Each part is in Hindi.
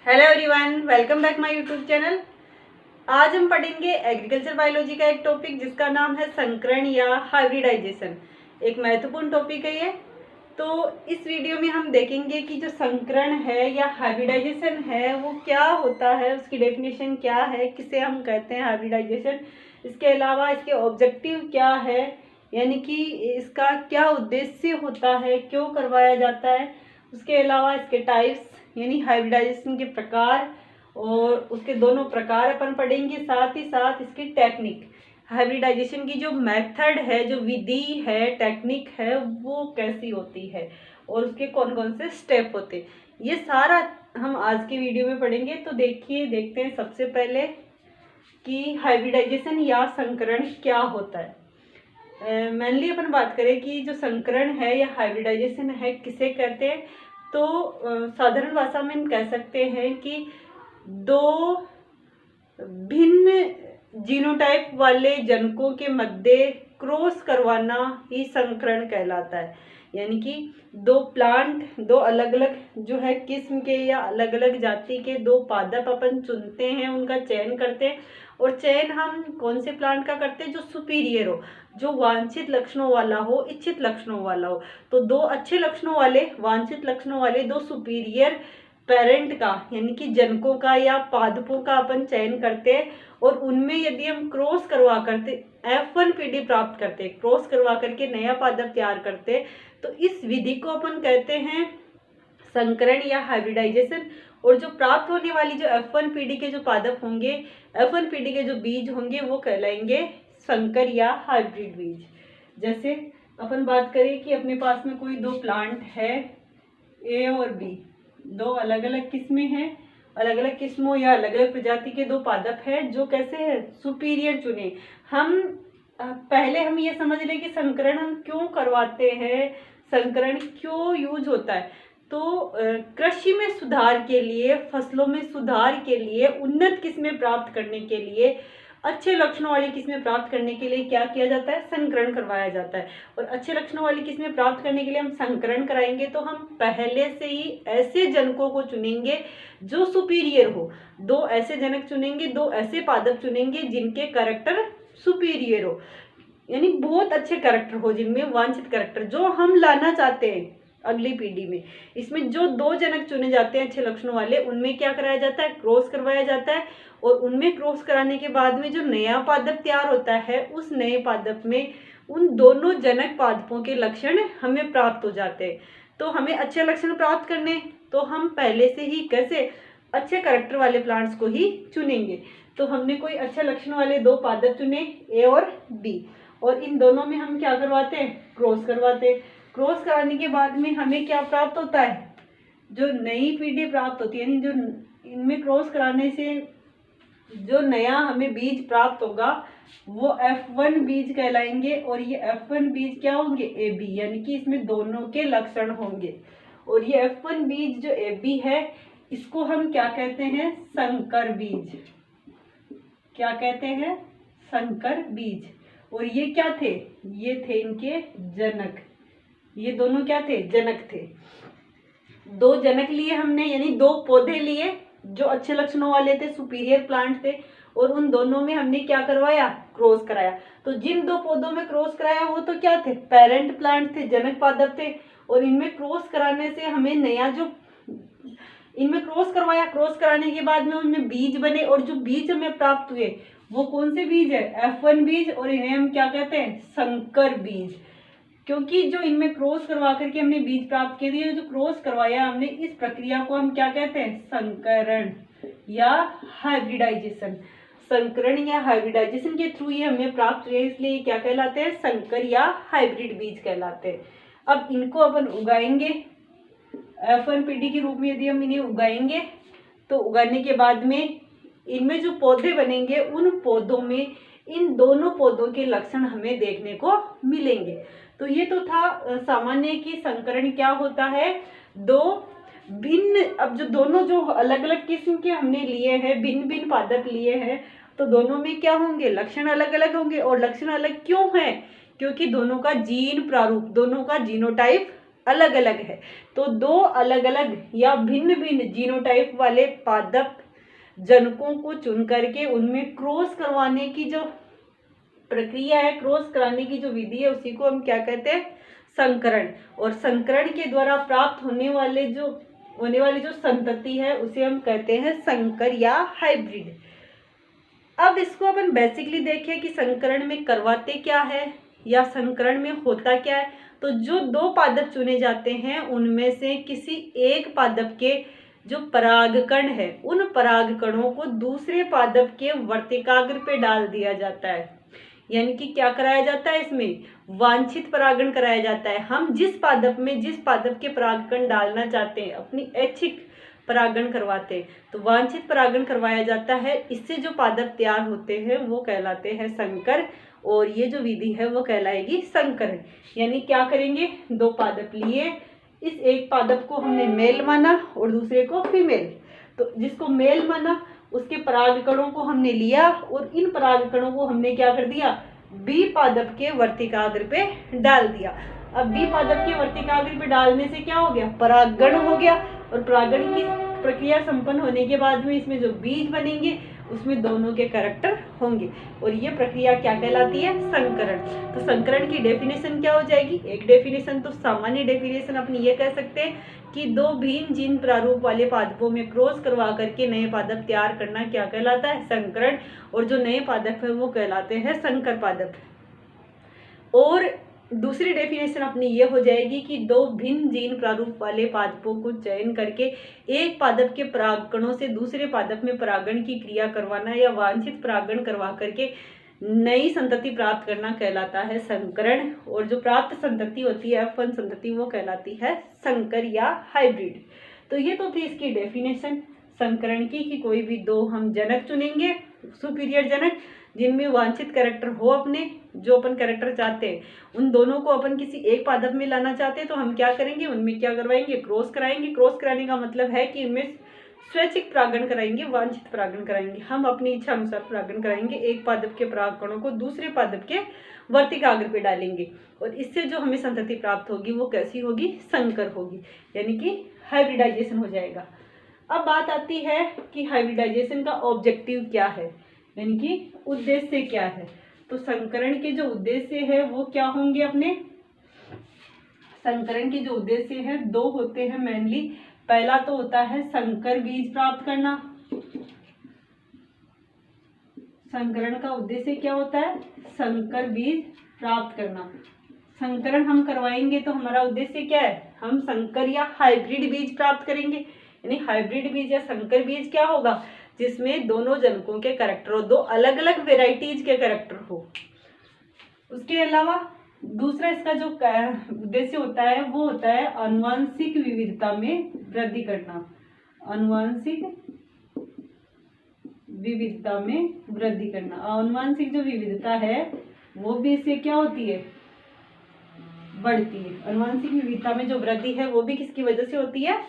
Hello everyone, welcome back my YouTube channel. आज हम पढ़ेंगे एग्रीकल्चर बायोलॉजी का एक टॉपिक जिसका नाम है संकरण या हाइब्रिडाइजेशन। एक महत्वपूर्ण टॉपिक है ये। तो इस वीडियो में हम देखेंगे कि जो संकरण है या हाइब्रिडाइजेशन है वो क्या होता है, उसकी डेफिनेशन क्या है, किसे हम कहते हैं हाइब्रिडाइजेशन। इसके अलावा इसके ऑब्जेक्टिव क्या है, यानी कि इसका क्या उद्देश्य होता है, क्यों करवाया जाता है। उसके अलावा इसके टाइप्स यानी हाइब्रिडाइजेशन के प्रकार और उसके दोनों प्रकार अपन पढ़ेंगे। साथ ही साथ इसकी टेक्निक, हाइब्रिडाइजेशन की जो मेथड है, जो विधि है, टेक्निक है, वो कैसी होती है और उसके कौन कौन से स्टेप होते हैं, ये सारा हम आज की वीडियो में पढ़ेंगे। तो देखते हैं सबसे पहले कि हाइब्रिडाइजेशन या संकरण क्या होता है। मेनली अपन बात करें कि जो संकरण है या हाइब्रिडाइजेशन है किसे कहते हैं, तो साधारण भाषा में हम कह सकते हैं कि दो भिन्न जीनोटाइप वाले जनकों के मध्य क्रॉस करवाना ही संकरण कहलाता है। यानी कि दो प्लांट, दो अलग अलग जो है किस्म के या अलग अलग जाति के दो पादप अपन चुनते हैं, उनका चयन करते हैं। और चयन हम कौन से प्लांट का करते हैं, जो सुपीरियर हो, जो वांछित लक्षणों वाला हो, इच्छित लक्षणों वाला हो। तो दो अच्छे लक्षणों वाले, वांछित लक्षणों वाले दो सुपीरियर पेरेंट का यानी कि जनकों का या पादपों का अपन चयन करते हैं। और उनमें यदि हम क्रॉस करवा करते F1 पीढ़ी प्राप्त करते, क्रॉस करवा करके नया पादप तैयार करते, तो इस विधि को अपन कहते हैं संकरण या हाइब्रिडाइजेशन। और जो प्राप्त होने वाली जो F1 पीढ़ी के जो पादप होंगे, F1 पीढ़ी के जो बीज होंगे, वो कहलाएंगे संकर या हाइब्रिड बीज। जैसे अपन बात करें कि अपने पास में कोई दो प्लांट है, ए और बी, दो अलग अलग किस्में हैं, अलग अलग किस्मों या अलग अलग प्रजाति के दो पादप है, जो कैसे है, सुपीरियर चुने। हम पहले हम ये समझ लें कि संकरण हम क्यों करवाते हैं, संकरण क्यों यूज होता है। तो कृषि में सुधार के लिए, फसलों में सुधार के लिए, उन्नत किस्में प्राप्त करने के लिए, अच्छे लक्षणों वाली किस्में प्राप्त करने के लिए क्या किया जाता है, संकरण करवाया जाता है। और अच्छे लक्षणों वाली किस्में प्राप्त करने के लिए हम संकरण कराएंगे तो हम पहले से ही ऐसे जनकों को चुनेंगे जो सुपीरियर हो। दो ऐसे जनक चुनेंगे, दो ऐसे पादप चुनेंगे जिनके कैरेक्टर सुपीरियर हो, यानी बहुत अच्छे कैरेक्टर हो, जिनमें वांछित कैरेक्टर जो हम लाना चाहते हैं अगली पीढ़ी में। इसमें जो दो जनक चुने जाते हैं अच्छे लक्षणों वाले, उनमें क्या कराया जाता है, क्रॉस करवाया जाता है। और उनमें क्रॉस कराने के बाद में जो नया पादप तैयार होता है, उस नए पादप में उन दोनों जनक पादपों के लक्षण हमें प्राप्त हो जाते हैं। तो हमें अच्छे लक्षण प्राप्त करने, तो हम पहले से ही कैसे अच्छे कैरेक्टर वाले प्लांट्स को ही चुनेंगे। तो हमने कोई अच्छे लक्षण वाले दो पादप चुने, ए और बी, और इन दोनों में हम क्या करवाते हैं, क्रॉस करवाते हैं। क्रॉस कराने के बाद में हमें क्या प्राप्त होता है, जो नई पीढ़ी प्राप्त होती है, यानी जो इनमें क्रॉस कराने से जो नया हमें बीज प्राप्त होगा वो F1 बीज कहलाएंगे। और ये F1 बीज क्या होंगे, AB, यानी कि इसमें दोनों के लक्षण होंगे। और ये F1 बीज जो AB है, इसको हम क्या कहते हैं, संकर बीज। क्या कहते हैं, संकर बीज। और ये क्या थे, ये थे इनके जनक। ये दोनों क्या थे, जनक थे। दो जनक लिए हमने, यानी दो पौधे लिए जो अच्छे लक्षणों वाले थे, सुपीरियर प्लांट थे, और उन दोनों में हमने क्या करवाया, क्रॉस कराया। तो जिन दो पौधों में क्रॉस कराया वो तो क्या थे, पेरेंट प्लांट थे, जनक पादप थे। और इनमें क्रॉस कराने से हमें नया जो इनमें क्रॉस करवाया, क्रॉस कराने के बाद में उनमें बीज बने, और जो बीज हमें प्राप्त हुए वो कौन से बीज है, F1 बीज। और इन्हें हम क्या कहते हैं, संकर बीज। क्योंकि जो इनमें क्रॉस करवा करके हमने बीज प्राप्त किए थे, जो क्रॉस करवाया हमने, इस प्रक्रिया को हम क्या कहते हैं, संकरण या हाइब्रिडाइजेशन। संकरण या हाइब्रिडाइजेशन के थ्रू ये हमें प्राप्त हुए, इसलिए क्या कहलाते हैं, संकर या हाइब्रिड बीज कहलाते हैं। अब इनको अपन उगाएंगे F1 पीढ़ी के रूप में। यदि हम इन्हें उगाएंगे तो उगाने के बाद में इनमें जो पौधे बनेंगे, उन पौधों में इन दोनों पौधों के लक्षण हमें देखने को मिलेंगे। तो ये तो था सामान्य कि संकरण क्या होता है। दो भिन्न, अब जो दोनों जो अलग अलग किस्म के हमने लिए हैं, भिन्न भिन्न पादप लिए हैं, तो दोनों में क्या होंगे, लक्षण अलग अलग होंगे। और लक्षण अलग क्यों है, क्योंकि दोनों का जीन प्रारूप, दोनों का जीनोटाइप अलग अलग है। तो दो अलग अलग या भिन्न भिन्न जीनोटाइप वाले पादप जनकों को चुन करके उनमें क्रॉस करवाने की जो प्रक्रिया है, क्रॉस कराने की जो विधि है, उसी को हम क्या कहते हैं, संकरण। और संकरण के द्वारा प्राप्त होने वाली जो संतति है उसे हम कहते हैं संकर या हाइब्रिड। अब इसको अपन बेसिकली देखें कि संकरण में करवाते क्या है या संकरण में होता क्या है। तो जो दो पादप चुने जाते हैं उनमें से किसी एक पादप के जो परागकण है, उन परागकणों को दूसरे पादप के वर्तिकाग्र पे डाल दिया जाता है। यानी कि क्या कराया जाता है, इसमें वांछित परागण कराया जाता है। हम जिस पादप के परागकण डालना चाहते हैं, अपनी ऐच्छिक परागण करवाते हैं, तो वांछित परागण करवाया जाता है। इससे जो पादप तैयार होते हैं वो कहलाते हैं संकर, और ये जो विधि है वो कहलाएगी संकरण। यानी क्या करेंगे, दो पादप लिए, इस एक पादप को हमने मेल माना और दूसरे को फीमेल। तो जिसको मेल माना उसके परागकणों को हमने लिया और इन परागकणों को हमने क्या कर दिया, बी पादप के वर्तिकाग्र पे डाल दिया। अब बी पादप के वर्तिकाग्र पे डालने से क्या हो गया, परागण हो गया। और परागण की प्रक्रिया संपन्न होने के बाद में इसमें जो बीज बनेंगे उसमें दोनों के कैरेक्टर होंगे, और ये प्रक्रिया क्या कहलाती है, संकरण। तो संकरण की डेफिनेशन क्या हो जाएगी, एक डेफिनेशन तो सामान्य डेफिनेशन अपनी ये कह सकते हैं कि दो भिन्न जीन प्रारूप वाले पादपों में क्रॉस करवा करके नए पादप तैयार करना क्या कहलाता है, संकरण। और जो नए पादप है वो कहलाते हैं संकर पादप। और दूसरी डेफिनेशन अपनी ये हो जाएगी कि दो भिन्न जीन प्रारूप वाले पादपों को चयन करके एक पादप के परागकणों से दूसरे पादप में परागण की क्रिया करवाना या वांछित परागण करवा करके नई संतति प्राप्त करना कहलाता है संकरण। और जो प्राप्त संतति होती है F1 संतति वो कहलाती है संकर या हाइब्रिड। तो ये तो थी इसकी डेफिनेशन संकरण की, कि कोई भी दो हम जनक चुनेंगे, सुपीरियर जनक, जिनमें वांछित कैरेक्टर हो, अपने जो अपन कैरेक्टर चाहते हैं उन दोनों को अपन किसी एक पादप में लाना चाहते हैं, तो हम क्या करेंगे, उनमें क्या करवाएंगे, क्रॉस कराएंगे। क्रॉस कराने का मतलब है कि इनमें स्वैच्छिक परागण कराएंगे, वांछित परागण कराएंगे। हम अपनी इच्छा अनुसार परागण कराएंगे, एक पादप के परागकणों को दूसरे पादप के वर्तिकाग्र पे डालेंगे, और इससे जो हमें संतति प्राप्त होगी वो कैसी होगी, संकर होगी, यानी कि हाइब्रिडाइजेशन हो जाएगा। अब बात आती है कि हाइब्रिडाइजेशन का ऑब्जेक्टिव क्या है, यानी कि उद्देश्य क्या है। तो संकरण के जो उद्देश्य है वो क्या होंगे, अपने संकरण के जो उद्देश्य है दो होते हैं मेनली। पहला तो होता है संकर बीज प्राप्त करना। संकरण का उद्देश्य क्या होता है, संकर बीज प्राप्त करना। संकरण हम करवाएंगे तो हमारा उद्देश्य क्या है, हम संकर या हाइब्रिड बीज प्राप्त करेंगे। यानी हाइब्रिड बीज या संकर बीज क्या होगा, जिसमें दोनों जनकों के कैरेक्टर हो, दो अलग अलग वेराइटीज के कैरेक्टर हो। उसके अलावा दूसरा इसका जो उद्देश्य होता है वो होता है आनुवांशिक विविधता में वृद्धि करना। आनुवांशिक विविधता में वृद्धि करना। आनुवांशिक जो विविधता है वो भी इससे क्या होती है, बढ़ती है। आनुवांशिक विविधता में जो वृद्धि है वो भी किसकी वजह से होती है,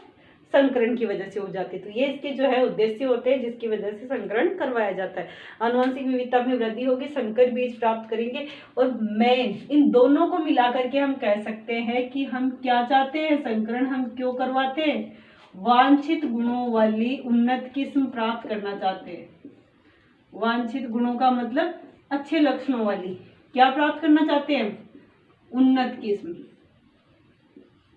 संकरण की वजह से हो जाती है। तो ये इसके जो है उद्देश्य होते हैं जिसकी वजह से संकरण करवाया जाता है। आनुवांशिक विविधता में वृद्धि होगी, संकर बीज प्राप्त करेंगे, और मेन इन दोनों को मिला करके हम कह सकते हैं कि हम क्या चाहते हैं, संकरण हम क्यों करवाते हैं, वांछित गुणों वाली उन्नत किस्म प्राप्त करना चाहते हैं। वांछित गुणों का मतलब अच्छे लक्षणों वाली क्या प्राप्त करना चाहते हैं, उन्नत किस्म।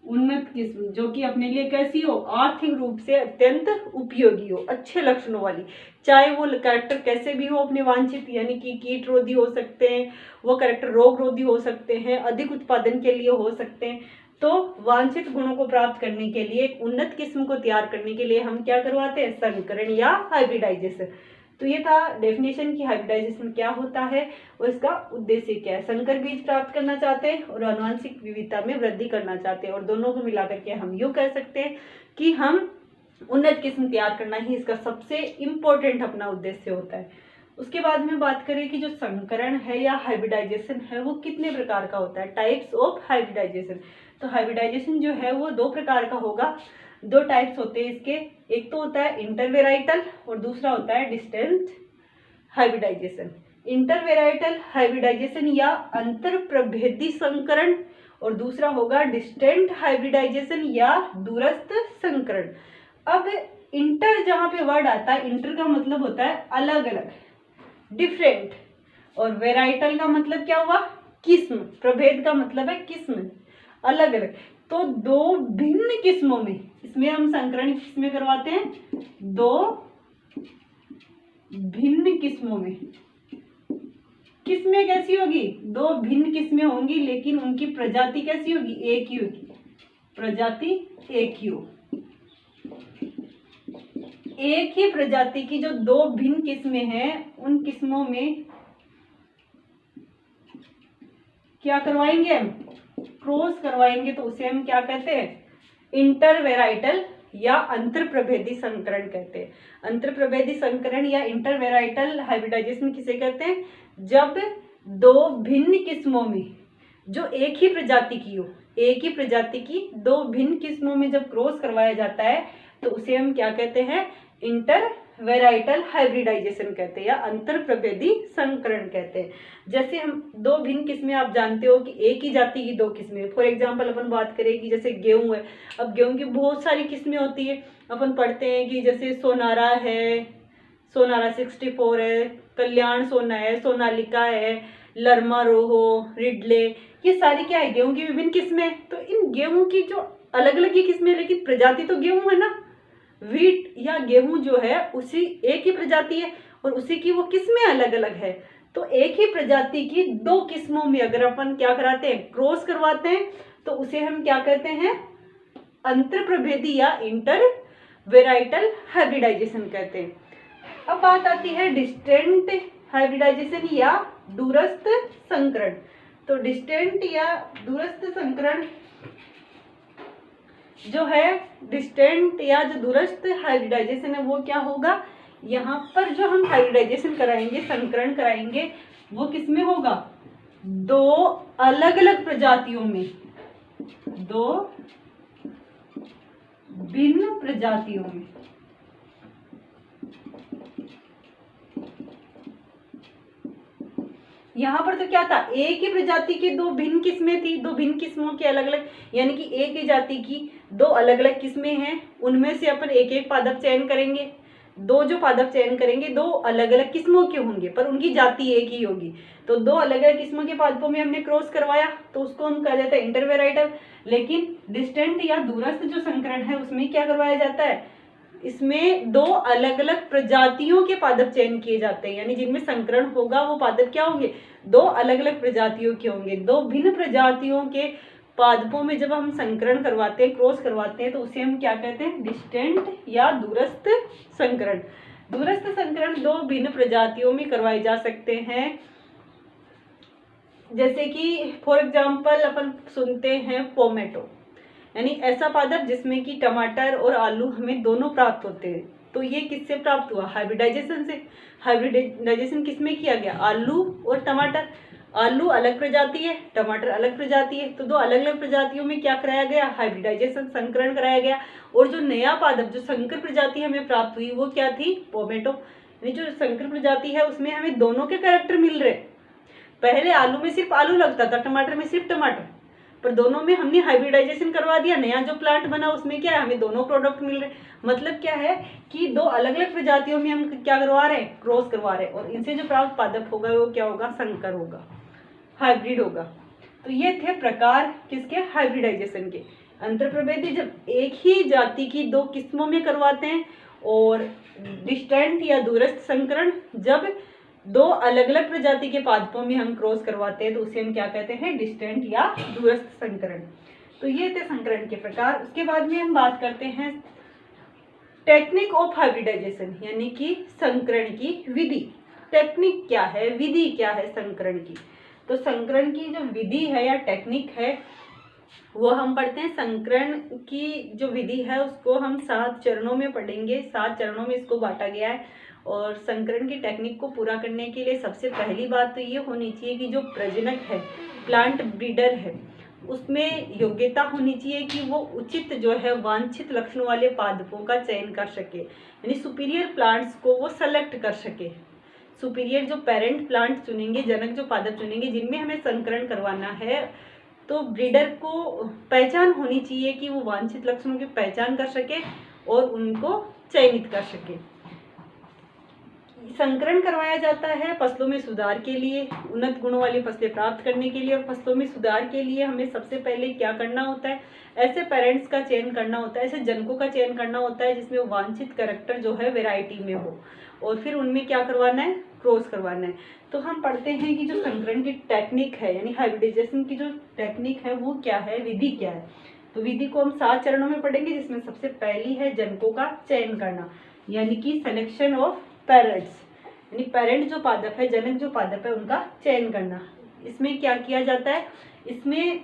उन्नत किस्म जो कि अपने लिए कैसी हो, आर्थिक रूप से अत्यंत उपयोगी हो, अच्छे लक्षणों वाली। चाहे वो कैरेक्टर कैसे भी हो अपने वांछित, यानी कि कीट रोधी हो सकते हैं, वो कैरेक्टर रोग रोधी हो सकते हैं, अधिक उत्पादन के लिए हो सकते हैं। तो वांछित गुणों को प्राप्त करने के लिए, एक उन्नत किस्म को तैयार करने के लिए हम क्या करवाते हैं, संकरण या हाइब्रिडाइजेशन। तो ये था डेफिनेशन कि हाइब्रिडाइजेशन क्या होता है और इसका उद्देश्य क्या है। संकर बीज प्राप्त करना चाहते हैं और आनुवांशिक विविधता में वृद्धि करना चाहते हैं, और दोनों को मिलाकर के हम यूँ कह सकते हैं कि हम उन्नत किस्म तैयार करना ही इसका सबसे इम्पोर्टेंट अपना उद्देश्य होता है। उसके बाद में बात करें कि जो संकरण है या हाइब्रिडाइजेशन है वो कितने प्रकार का होता है, टाइप्स ऑफ हाइब्रिडाइजेशन। तो हाइब्रिडाइजेशन जो है वो दो प्रकार का होगा, दो टाइप्स होते हैं इसके। एक तो होता है इंटरवेराइटल और दूसरा होता है डिस्टेंस हाइब्रिडाइजेशन। इंटरवेराइटल हाइब्रिडाइजेशन या अंतर प्रभेदी संकरण और दूसरा होगा डिस्टेंट हाइब्रिडाइजेशन या दूरस्थ संकरण। अब इंटर जहाँ पे वर्ड आता है, इंटर का मतलब होता है अलग अलग, डिफरेंट, और वेराइटल का मतलब क्या हुआ, किस्म, प्रभेद का मतलब है किस्म, अलग अलग। तो दो भिन्न किस्मों में, इसमें हम संकरण किसमें करवाते हैं, दो भिन्न किस्मों में। किस्में कैसी होगी, दो भिन्न किस्में होंगी, लेकिन उनकी प्रजाति कैसी होगी, एक ही होगी, प्रजाति एक ही हो। एक ही प्रजाति की जो दो भिन्न किस्में हैं, उन किस्मों में क्या करवाएंगे हम, क्रॉस करवाएंगे, तो उसे हम क्या कहते हैं, इंटरवेराइटल या अंतरप्रभेदी संकरण कहते हैं। अंतरप्रभेदी संकरण या इंटरवेराइटल हाइब्रिडाइजेशन किसे कहते हैं, जब दो भिन्न किस्मों में जो एक ही प्रजाति की हो, एक ही प्रजाति की दो भिन्न किस्मों में जब क्रॉस करवाया जाता है तो उसे हम क्या कहते हैं, इंटरवेराइटल हाइब्रिडाइजेशन कहते हैं या अंतरप्रभेदी संकरण कहते हैं। जैसे हम दो भिन्न किस्में, आप जानते हो कि एक ही जाति की दो किस्में, फॉर एग्जांपल अपन बात करें कि जैसे गेहूं है, अब गेहूं की बहुत सारी किस्में होती है। अपन पढ़ते हैं कि जैसे सोनारा है, सोनारा 64 है, कल्याण सोना है, सोनालिका है, लरमा रोहो, रिडले, ये सारी क्या है, गेहूं की विभिन्न किस्में। तो इन गेहूं की जो अलग अलग ही किस्में, लेकिन प्रजाति तो गेहूं है ना, व्हीट या गेहूं जो है उसी एक ही प्रजाति है और उसी की वो किस्में अलग अलग है। तो एक ही प्रजाति की दो किस्मों में अगर अपन क्या कराते हैं, क्रॉस करवाते हैं, तो उसे हम क्या कहते हैं, अंतरप्रभेदी या इंटरवेराइटल हाइब्रिडाइजेशन कहते हैं। अब बात आती है डिस्टेंट हाइब्रिडाइजेशन या दूरस्थ संकरण। तो डिस्टेंट या दूरस्थ संकरण जो है, डिस्टेंट या जो दूरस्थ हाइब्रिडाइजेशन है वो क्या होगा, यहाँ पर जो हम हाइब्रिडाइजेशन कराएंगे, संकरण कराएंगे, वो किसमें होगा, दो अलग अलग प्रजातियों में, दो भिन्न प्रजातियों में। यहाँ पर तो क्या था, एक ही प्रजाति की दो भिन्न किस्में थी, दो भिन्न किस्मों के अलग अलग, यानी कि एक ही जाति की दो अलग अलग किस्में हैं, उनमें से अपन एक एक पादप चयन करेंगे। दो जो पादप चयन करेंगे दो अलग अलग किस्मों के होंगे, पर उनकी जाति एक ही होगी। तो दो अलग अलग किस्मों के पादपों में हमने क्रॉस करवाया, तो उसको हम कह देते हैं इंटरवेराइटल। लेकिन डिस्टेंट या दूरस्थ जो संकरण है उसमें क्या करवाया जाता है, इसमें दो अलग अलग प्रजातियों के पादप चयन किए जाते हैं, यानी जिनमें संकरण होगा वो पादप क्या होंगे, दो अलग अलग प्रजातियों के होंगे। दो भिन्न प्रजातियों के पादपों में जब हम संकरण करवाते हैं, क्रॉस करवाते हैं, तो उसे हम क्या कहते हैं, डिस्टेंट या दूरस्थ संकरण। दूरस्थ संकरण दो भिन्न प्रजातियों में करवाए जा सकते हैं। जैसे कि फॉर एग्जाम्पल अपन सुनते हैं पोमेटो, यानी ऐसा पादप जिसमें कि टमाटर और आलू हमें दोनों प्राप्त होते हैं। तो ये किससे प्राप्त हुआ, हाइब्रिडाइजेशन से। हाइब्रिडाइजेशन किसमें किया गया, आलू और टमाटर। आलू अलग प्रजाति है, टमाटर अलग प्रजाति है, तो दो अलग अलग प्रजातियों में क्या कराया गया, हाइब्रिडाइजेशन, संकरण कराया गया। और जो नया पादप, जो संकर प्रजाति हमें प्राप्त हुई, वो क्या थी, पोमेटो। यानी जो संकर प्रजाति है उसमें हमें दोनों के कैरेक्टर मिल रहे। पहले आलू में सिर्फ आलू लगता था, टमाटर में सिर्फ टमाटर, पर दोनों में हमने हाइब्रिडाइजेशन करवा दिया। नया जो प्लांट बना उसमें क्या है, हमें दोनों प्रोडक्ट मिल रहे। मतलब क्या है कि दो अलग अलग प्रजातियों में हम क्या करवा रहे हैं, क्रॉस करवा रहे हैं, और इनसे जो प्राप्त पादप होगा वो क्या होगा, संकर होगा, हाइब्रिड होगा। तो ये थे प्रकार किसके, हाइब्रिडाइजेशन के। अंतरप्रभेदी जब एक ही जाति की दो किस्मों में करवाते हैं, और डिस्टेंट या दूरस्थ संकरण जब दो अलग अलग प्रजाति के पादपों में हम क्रॉस करवाते हैं, तो उसे हम क्या कहते हैं, डिस्टेंट या दूरस्थ संकरण। तो ये थे संकरण के प्रकार। उसके बाद में हम बात करते हैं टेक्निक ऑफ हाइब्रिडाइजेशन, यानी कि संकरण की विधि। टेक्निक क्या है, विधि क्या है संकरण की। तो संकरण की जो विधि है या टेक्निक है वो हम पढ़ते हैं। संकरण की जो विधि है उसको हम 7 चरणों में पढ़ेंगे। 7 चरणों में इसको बांटा गया है। और संकरण की टेक्निक को पूरा करने के लिए सबसे पहली बात तो ये होनी चाहिए कि जो प्रजनक है, प्लांट ब्रीडर है, उसमें योग्यता होनी चाहिए कि वो उचित जो है वांछित लक्षणों वाले पादपों का चयन कर सके, यानी सुपीरियर प्लांट्स को वो सेलेक्ट कर सके। सुपीरियर जो पेरेंट प्लांट चुनेंगे, जनक जो पादप चुनेंगे जिनमें हमें संकरण करवाना है, तो ब्रीडर को पहचान होनी चाहिए कि वो वांछित लक्षणों की पहचान कर सके और उनको चयनित कर सके। संकरण करवाया जाता है फसलों में सुधार के लिए, उन्नत गुणों वाली फसलें प्राप्त करने के लिए। और फसलों में सुधार के लिए हमें सबसे पहले क्या करना होता है, ऐसे पेरेंट्स का चयन करना होता है, ऐसे जनकों का चयन करना होता है जिसमें वांछित कैरेक्टर जो है वैरायटी में हो, और फिर उनमें क्या करवाना है, क्रॉस करवाना है। तो हम पढ़ते हैं कि जो संकरण की टेक्निक है यानी हाइब्रिडाइजेशन की जो टेक्निक है वो क्या है, विधि क्या है। तो विधि को हम 7 चरणों में पढ़ेंगे, जिसमें सबसे पहली है जनकों का चयन करना, यानी कि सिलेक्शन ऑफ पेरेंट्स, यानी पेरेंट जो पादप है, जनक जो पादप है, उनका चयन करना। इसमें क्या किया जाता है, इसमें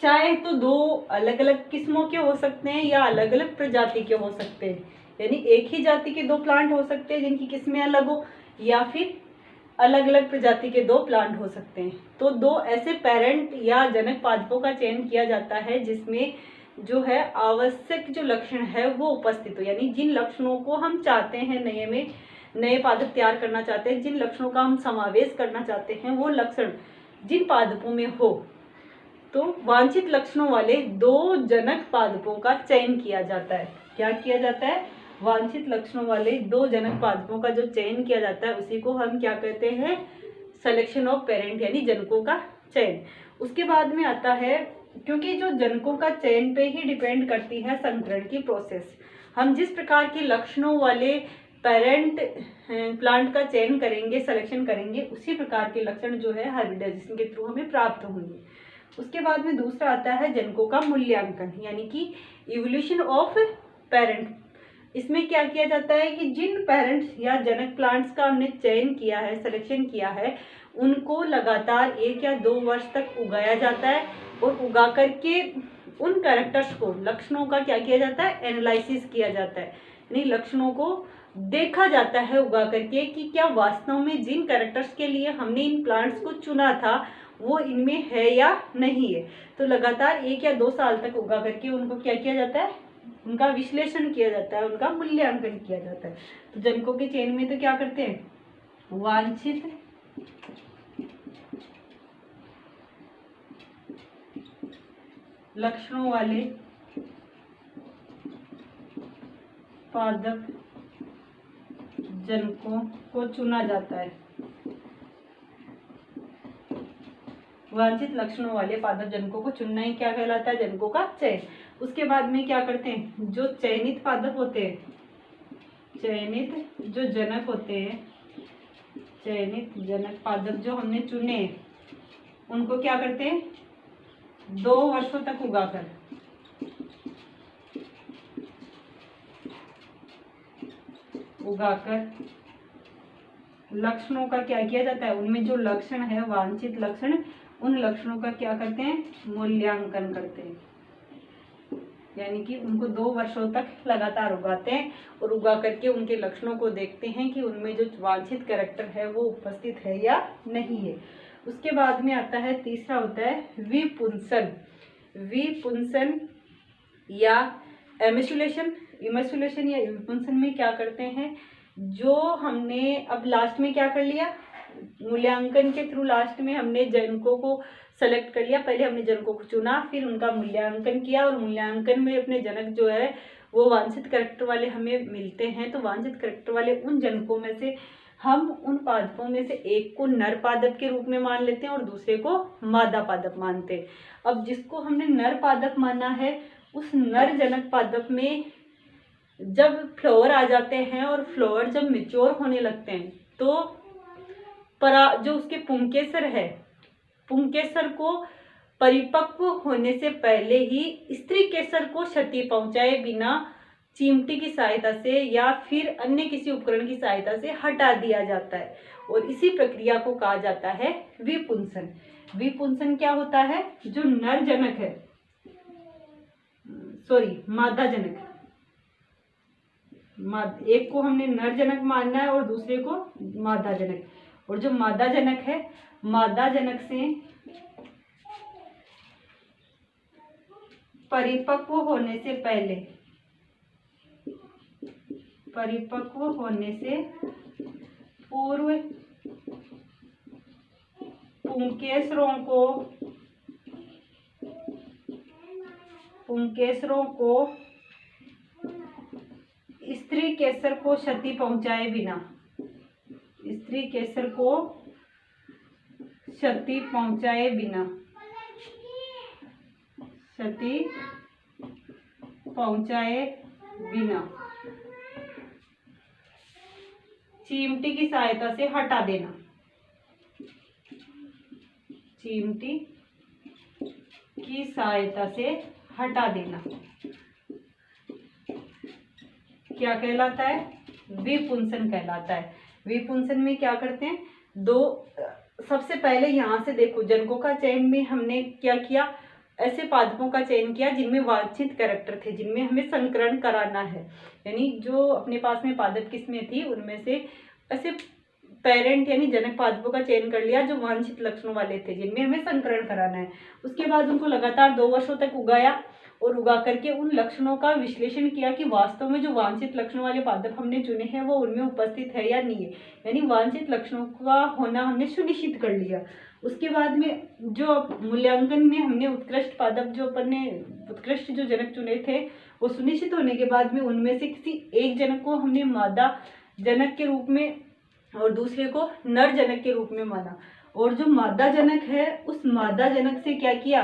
चाहे तो 2 अलग अलग किस्मों के हो सकते हैं या अलग अलग प्रजाति के हो सकते हैं, यानी एक ही जाति के 2 प्लांट हो सकते हैं जिनकी किस्में अलग हो, या फिर अलग अलग प्रजाति के 2 प्लांट हो सकते हैं। तो 2 ऐसे पेरेंट या जनक पादपों का चयन किया जाता है जिसमें जो है आवश्यक जो लक्षण है वो उपस्थित हो, यानी जिन लक्षणों को हम चाहते हैं नए पादप तैयार करना चाहते हैं, जिन लक्षणों का हम समावेश करना चाहते हैं, वो लक्षण जिन पादपों में हो, तो वांछित लक्षणों वाले 2 जनक पादपों का चयन किया जाता है। क्या किया जाता है, वांछित लक्षणों वाले 2 जनक पादपों का जो चयन किया जाता है उसी को हम क्या कहते हैं, सिलेक्शन ऑफ पेरेंट, यानी जनकों का चयन। उसके बाद में आता है, क्योंकि जो जनकों का चयन पे ही डिपेंड करती है संकरण की प्रोसेस। हम जिस प्रकार के लक्षणों वाले पेरेंट प्लांट का चयन करेंगे, सिलेक्शन करेंगे, उसी प्रकार के लक्षण जो है हाइब्रिडाइजेशन के थ्रू हमें प्राप्त होंगे। उसके बाद में दूसरा आता है जनकों का मूल्यांकन, यानी कि इवोल्यूशन ऑफ पेरेंट। इसमें क्या किया जाता है कि जिन पेरेंट्स या जनक प्लांट्स का हमने चयन किया है, सिलेक्शन किया है, उनको लगातार 1 या 2 वर्ष तक उगाया जाता है, और उगा करके उन कैरेक्टर्स को, लक्षणों का क्या किया जाता है, एनालिसिस किया जाता है, यानी लक्षणों को देखा जाता है उगा करके कि क्या वास्तव में जिन कैरेक्टर्स के लिए हमने इन प्लांट्स को चुना था वो इनमें है या नहीं है। तो लगातार 1 या 2 साल तक उगा करके उनको क्या किया जाता है, उनका विश्लेषण किया जाता है, उनका मूल्यांकन किया जाता है। तो जनकों के चयन में तो क्या करते हैं, वांछित लक्षणों वाले पादप जनकों को चुना जाता है, वांछित लक्षणों वाले पादप जनकों को चुनना ही क्या कहलाता है, जनकों का चयन। उसके बाद में क्या करते हैं, जो चयनित पादप होते हैं, चयनित जो जनक होते हैं, चयनित जनक पादप जो हमने चुने, उनको क्या करते हैं, 2 वर्षों तक उगाकर लक्षणों का क्या किया जाता है, उनमें जो लक्षण है, वांछित लक्षण, उन लक्षणों का क्या करते हैं, मूल्यांकन करते हैं, यानी कि उनको 2 वर्षों तक लगातार उगाते हैं और उगा करके उनके लक्षणों को देखते हैं कि उनमें जो वांछित कैरेक्टर है वो उपस्थित है या नहीं है। उसके बाद में आता है, तीसरा होता है विपुंसन। विपुंसन या इमैस्कुलेशन या विपुंसन में क्या करते हैं, जो हमने अब लास्ट में क्या कर लिया, मूल्यांकन के थ्रू लास्ट में हमने जनकों को सेलेक्ट कर लिया। पहले हमने जनकों को चुना, फिर उनका मूल्यांकन किया, और मूल्यांकन में अपने जनक जो है वो वांछित कैरेक्टर वाले हमें मिलते हैं। तो वांछित कैरेक्टर वाले उन जनकों में से हम उन पादपों में से एक को नर पादप के रूप में मान लेते हैं और दूसरे को मादा पादप मानते हैं। अब जिसको हमने नर पादप माना है, उस नर जनक पादप में जब फ्लावर आ जाते हैं और फ्लावर जब मैच्योर होने लगते हैं, तो जो उसके पुंकेसर है, पुंकेसर को परिपक्व होने से पहले ही स्त्री केसर को क्षति पहुंचाए बिना चिमटी की सहायता से या फिर अन्य किसी उपकरण की सहायता से हटा दिया जाता है, और इसी प्रक्रिया को कहा जाता है विपुंसन। विपुंसन क्या होता है, जो नर जनक है, मादा जनक, एक को हमने नर जनक मानना है और दूसरे को मादा जनक, और जो मादा जनक है, मादा जनक से परिपक्व होने से पूर्व पुंकेसरों को पुंकेसरों को स्त्री केसर को क्षति पहुंचाए बिना, स्त्री केसर को क्षति पहुंचाए बिना, क्षति पहुंचाए बिना चिमटी की सहायता से हटा देना, चिमटी की सहायता से हटा देना क्या कहलाता है? विपुंसन कहलाता है। विपुंसन में क्या करते हैं? सबसे पहले यहाँ से देखो, जनकों का चयन में हमने क्या किया? ऐसे पादपों का चयन किया जिनमें वांछित कैरेक्टर थे, जिनमें हमें संकरण कराना है, यानी जो अपने पास में पादप किस्में थी उनमें से ऐसे पेरेंट यानी जनक पादपों का चयन कर लिया जो वांछित लक्षणों वाले थे, जिनमें हमें संकरण कराना है। उसके बाद उनको लगातार 2 वर्षों तक उगाया और उगा करके उन लक्षणों का विश्लेषण किया कि वास्तव में जो वांछित लक्षणों वाले पादप हमने चुने हैं वो उनमें उपस्थित है या नहीं है, यानी वांछित लक्षणों का होना हमने सुनिश्चित कर लिया। उसके बाद में जो मूल्यांकन में हमने उत्कृष्ट पादप जो अपन ने उत्कृष्ट जो जनक चुने थे वो सुनिश्चित होने के बाद में उनमें से किसी एक जनक को हमने मादा जनक के रूप में और दूसरे को नर जनक के रूप में माना, और जो मादा जनक है उस मादा जनक से क्या किया?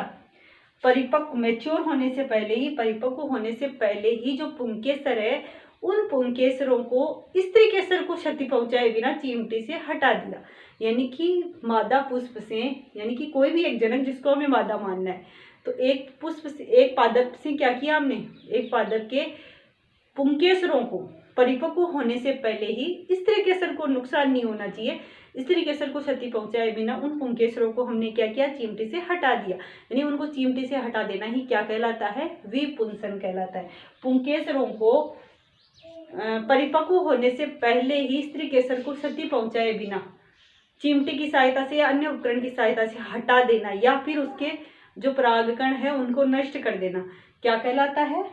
परिपक्व मैच्योर होने से पहले ही, परिपक्व होने से पहले ही जो पुंकेसर है उन पुंकेसरों को स्त्री केसर को क्षति पहुंचाए बिना चिमटी से हटा दिया, यानी कि मादा पुष्प से, यानी कि कोई भी एक जनक जिसको हमें मादा मानना है, तो एक पुष्प से, एक पादप से क्या किया हमने? एक पादप के पुंकेसरों को परिपक्व होने से पहले ही स्त्री केसर को नुकसान नहीं होना चाहिए, स्त्री केसर को क्षति पहुंचाए बिना उन पुंकेसरों को हमने क्या किया? चिमटी से हटा दिया, यानी उनको चिमटी से हटा देना ही क्या कहलाता है? विपुंसन कहलाता है। पुंकेसरों को परिपक्व होने से पहले ही स्त्री केसर को क्षति पहुंचाए बिना चिमटी की सहायता से या अन्य उपकरण की सहायता से हटा देना या फिर उसके जो परागकण है उनको नष्ट कर देना क्या कहलाता है?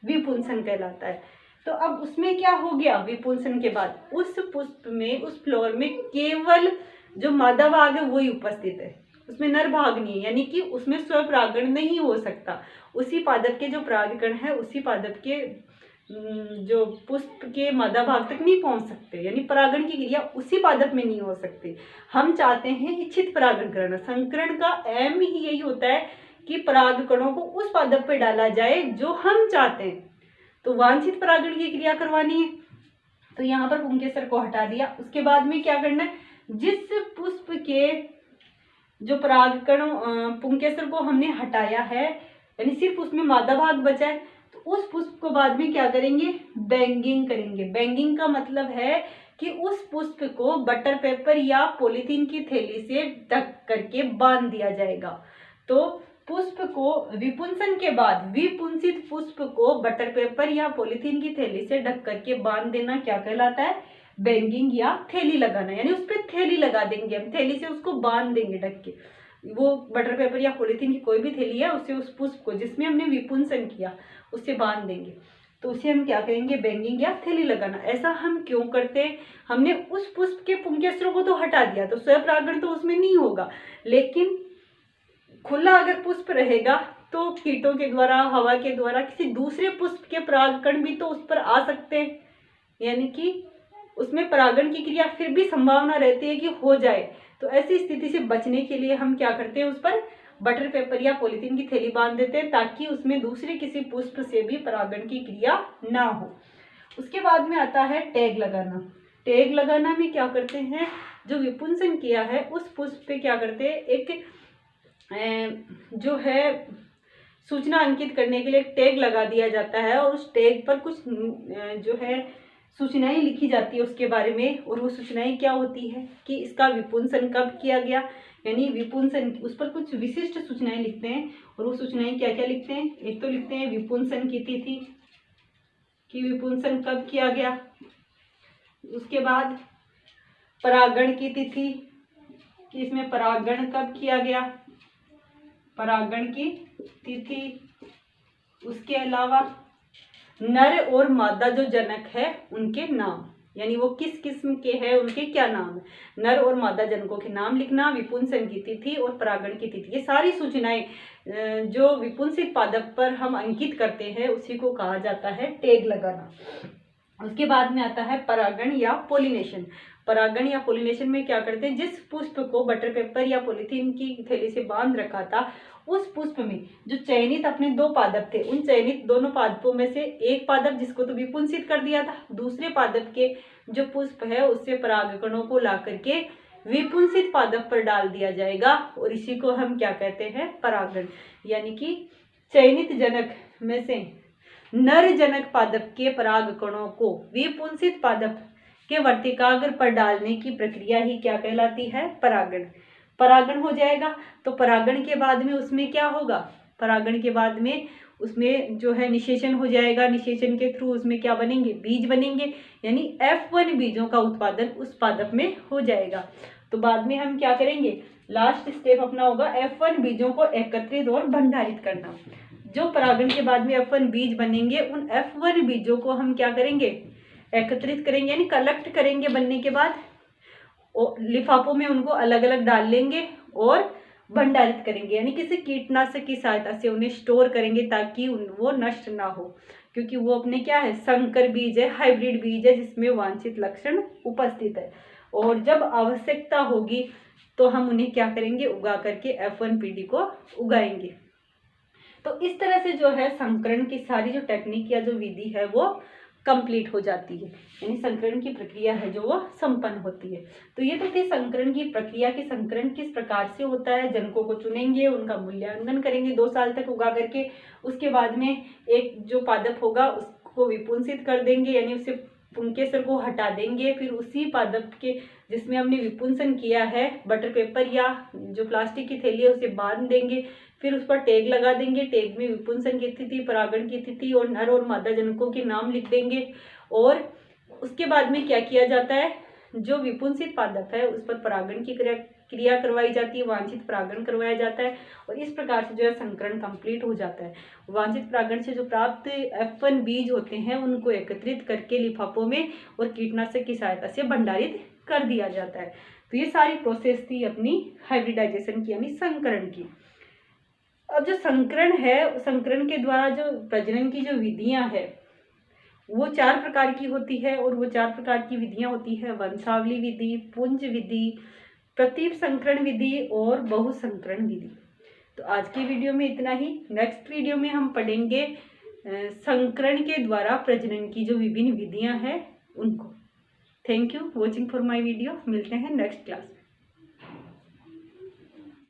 विपुंसन कहलाता है। तो अब उसमें क्या हो गया? विपुंसन के बाद उस पुष्प में, उस फ्लोर में केवल जो मादा भाग है वही उपस्थित है, उसमें नर भाग नहीं है, यानी कि उसमें स्वपरागण नहीं हो सकता। उसी पादप के जो परागकण है उसी पादप के जो पुष्प के मादा भाग तक नहीं पहुंच सकते, यानी परागण की क्रिया उसी पादप में नहीं हो सकती। हम चाहते हैं इच्छित परागण करना। संकरण का एम ही यही होता है कि परागकणों को उस पादप पे डाला जाए जो हम चाहते हैं, तो वांछित परागण की क्रिया करवानी है। तो यहाँ पर पुंकेसर को हटा दिया। उसके बाद में क्या करना है? जिस पुष्प के जो परागकण पुंकेसर को हमने हटाया है, यानी सिर्फ उसमें मादा भाग बचा है, तो उस पुष्प को बाद में क्या करेंगे? बैंगिंग करेंगे। बैंगिंग का मतलब है कि उस पुष्प को बटर पेपर या पॉलीथीन की थैली से ढक करके बांध दिया जाएगा। तो पुष्प को विपुंसन के बाद विपुंसित पुष्प को बटर पेपर या पॉलीथीन की थैली से ढक करके बांध देना क्या कहलाता है? बैंगिंग या थैली लगाना, यानी उस पर थैली लगा देंगे हम, थैली से उसको बांध देंगे ढक के। वो बटर पेपर या पॉलीथीन की कोई भी थैली है उससे उस पुष्प को जिसमें हमने विपुंसन किया उससे बांध देंगे, तो उसे हम क्या कहेंगे? बैंगिंग या थैली लगाना। ऐसा हम क्यों करते हैं? हमने उस पुष्प के पुंकेसरों को तो हटा दिया, तो स्वपरागण तो उसमें नहीं होगा, लेकिन खुला अगर पुष्प रहेगा तो कीटों के द्वारा, हवा के द्वारा किसी दूसरे पुष्प के परागकण भी तो उस पर आ सकते हैं, यानी कि उसमें परागण की क्रिया फिर भी संभावना रहती है कि हो जाए। तो ऐसी स्थिति से बचने के लिए हम क्या करते हैं? उस पर बटर पेपर या पॉलीथीन की थैली बांध देते हैं ताकि उसमें दूसरे किसी पुष्प से भी परागण की क्रिया ना हो। उसके बाद में आता है टैग लगाना। टैग लगाना में क्या करते हैं? जो विपुंसन किया है उस पुष्प पे क्या करते हैं? एक जो है सूचना अंकित करने के लिए एक टैग लगा दिया जाता है और उस टैग पर कुछ जो है सूचनाएं लिखी जाती है उसके बारे में। और वो सूचनाएं क्या होती है कि इसका विपुंसन कब किया गया, यानी विपुंसन, उस पर कुछ विशिष्ट सूचनाएं लिखते हैं। और वो सूचनाएं क्या क्या लिखते हैं? एक तो लिखते हैं विपुंसन की तिथि कि विपुंसन कब किया गया, उसके बाद परागण की तिथि कि इसमें परागण कब किया गया, परागण की तिथि, उसके अलावा नर और मादा जो जनक है उनके नाम, यानी वो किस किस्म के हैं, उनके क्या नाम है। नर और मादा जनकों के नाम लिखना, विपुंसन की तिथि और परागण की तिथि, ये सारी सूचनाएं जो विपुंसित पादप पर हम अंकित करते हैं उसी को कहा जाता है टैग लगाना। उसके बाद में आता है परागण या पोलिनेशन। परागण या पोलिनेशन में क्या करते हैं, जिस पुष्प को बटर पेपर या पॉलीथीन की थैली से बांध रखा था, उस पुष्प में जो चयनित अपने दो पादप थे, उन चयनित दोनों पादपों में से एक पादप जिसको तो विपुंसित कर दिया था, दूसरे पादप के जो पुष्प है उससे परागकणों को ला करके विपुंसित पादप पर डाल दिया जाएगा और इसी को हम क्या कहते हैं, परागण। यानी कि चयनित जनक में से नर जनक पादप के परागकणों को विपुंसित पादप के वर्तिकाग्र पर डालने की प्रक्रिया ही क्या कहलाती है, परागण। परागण हो जाएगा तो परागण के बाद में उसमें क्या होगा, परागण के बाद में उसमें जो है निषेचन हो जाएगा। निषेचन के थ्रू उसमें क्या बनेंगे, बीज बनेंगे, यानी F1 बीजों का उत्पादन उस पादप में हो जाएगा। तो बाद में हम क्या करेंगे, लास्ट स्टेप अपना होगा F1 बीजों को एकत्रित और भंडारित करना। जो परागण के बाद में F1 बीज बनेंगे, उन F1 बीजों को हम क्या करेंगे, एकत्रित करेंगे, यानी कलेक्ट करेंगे। बनने के बाद लिफाफों में उनको अलग अलग डाल लेंगे और भंडारित करेंगे, यानी किसी कीटनाशक की सहायता से उन्हें स्टोर करेंगे ताकि वो नष्ट ना हो, क्योंकि वो अपने क्या है, संकर बीज है, हाइब्रिड बीज है जिसमें वांछित लक्षण उपस्थित है। और जब आवश्यकता होगी तो हम उन्हें क्या करेंगे, उगा करके F1 पीढ़ी को उगाएंगे। तो इस तरह से जो है संकरण की सारी जो टेक्निक या जो विधि है वो कंप्लीट हो जाती है, यानी संकरण की प्रक्रिया है जो वो संपन्न होती है। तो ये तो थी संकरण की प्रक्रिया कि संकरण किस प्रकार से होता है। जनकों को चुनेंगे, उनका मूल्यांकन करेंगे 2 साल तक उगा करके, उसके बाद में एक जो पादप होगा उसको विपुंसित कर देंगे, यानी उससे पुंकेसर को हटा देंगे। फिर उसी पादप के जिसमें हमने विपुंसन किया है बटर पेपर या जो प्लास्टिक की थैली है उसे बांध देंगे, फिर उस पर टैग लगा देंगे। टैग में विपुंसन की स्थिति, परागण की स्थिति और नर और मादा जनकों के नाम लिख देंगे। और उसके बाद में क्या किया जाता है, जो विपुंसित पादप है उस पर परागण की क्रिया करवाई जाती है, वांछित परागण करवाया जाता है और इस प्रकार से जो है संकरण कंप्लीट हो जाता है। वांछित परागण से जो प्राप्त F1 बीज होते हैं उनको एकत्रित करके लिफाफों में और कीटनाशक की सहायता से भंडारित कर दिया जाता है। तो ये सारी प्रोसेस थी अपनी हाइब्रिडाइजेशन की, यानी संकरण की। अब जो संकरण है, संकरण के द्वारा जो प्रजनन की जो विधियां है वो 4 प्रकार की होती है और वो 4 प्रकार की विधियां होती है वंशावली विधि, पुंज विधि, प्रतीप संकरण विधि और बहुसंकरण विधि। तो आज की वीडियो में इतना ही। नेक्स्ट वीडियो में हम पढ़ेंगे संकरण के द्वारा प्रजनन की जो विभिन्न विधियां हैं उनको। Thank you watching for my video. मिलते हैं नेक्स्ट क्लास में।